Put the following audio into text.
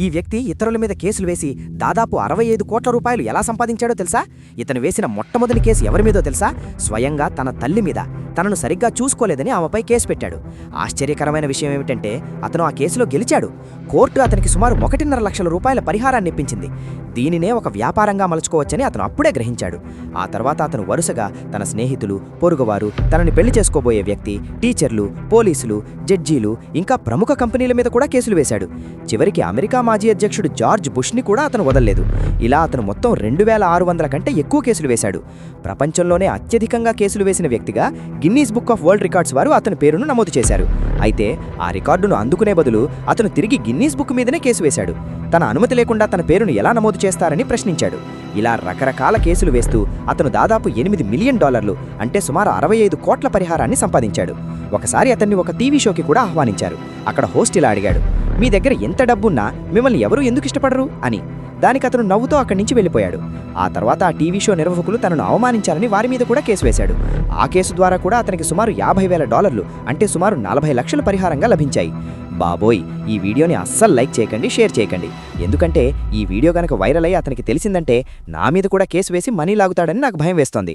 ఈ వ్యక్తి ఇతరుల మీద కేసులు వేసి దాదాపు 65 కోట్ల రూపాయలు ఎలా సంపాదించాడో తెలుసా? ఇతను వేసిన మొట్టమొదటి కేసు ఎవరి మీదో తెలుసా? స్వయంగా తన తల్లి మీద. తనను సరిగ్గా చూసుకోలేదని ఆమెపై కేసు పెట్టాడు. ఆశ్చర్యకరమైన విషయం ఏమిటంటే అతను ఆ కేసులో గెలిచాడు. కోర్టు అతనికి సుమారు 1.5 లక్షల రూపాయల పరిహారాన్ని ఇప్పించింది. దీనినే ఒక వ్యాపారంగా మలుచుకోవచ్చని అతను అప్పుడే గ్రహించాడు. ఆ తర్వాత అతను వరుసగా తన స్నేహితులు, పొరుగువారు, తనని పెళ్లి చేసుకోబోయే వ్యక్తి, టీచర్లు, పోలీసులు, జడ్జీలు, ఇంకా ప్రముఖ కంపెనీల మీద కూడా కేసులు వేశాడు. చివరికి అమెరికా మాజీ అధ్యక్షుడు జార్జ్ బుష్ని కూడా అతను వదల్లేదు. ఇలా అతను మొత్తం 2600 కంటే ఎక్కువ కేసులు వేశాడు. ప్రపంచంలోనే అత్యధికంగా కేసులు వేసిన వ్యక్తిగా Guinness book of world records వారు అతని పేరును నమోదు చేశారు. అయితే ఆ రికార్డును అందుకునే బదులు అతను తిరిగి గిన్నీస్ బుక్ మీదనే కేసు వేశాడు. తన అనుమతి లేకుండా తన పేరును ఎలా నమోదు చేస్తారని ప్రశ్నించాడు. ఇలా రకరకాల కేసులు వేస్తూ అతను దాదాపు $8 మిలియన్, అంటే సుమారు 65 కోట్ల పరిహారాన్ని సంపాదించాడు. ఒకసారి అతన్ని ఒక టీవీ షోకి కూడా ఆహ్వానించారు. అక్కడ హోస్ట్ ఇలా అడిగాడు, మీ దగ్గర ఎంత డబ్బున్నా మిమ్మల్ని ఎవరూ ఎందుకు ఇష్టపడరు అని. దానికి అతను నవ్వుతో అక్కడి నుంచి వెళ్ళిపోయాడు. ఆ తర్వాత ఆ టీవీ షో నిర్వాహకులు తనను అవమానించారని వారి మీద కూడా కేసు వేశాడు. ఆ కేసు ద్వారా కూడా అతనికి సుమారు $50,000, అంటే సుమారు 40 లక్షల పరిహారంగా లభించాయి. బాబోయ్, ఈ వీడియోని అస్సలు లైక్ చేయకండి, షేర్ చేయకండి. ఎందుకంటే ఈ వీడియో గనక వైరల్ అయ్యి అతనికి తెలిసిందంటే నా మీద కూడా కేసు వేసి మనీ లాగుతాడని నాకు భయం వేస్తోంది.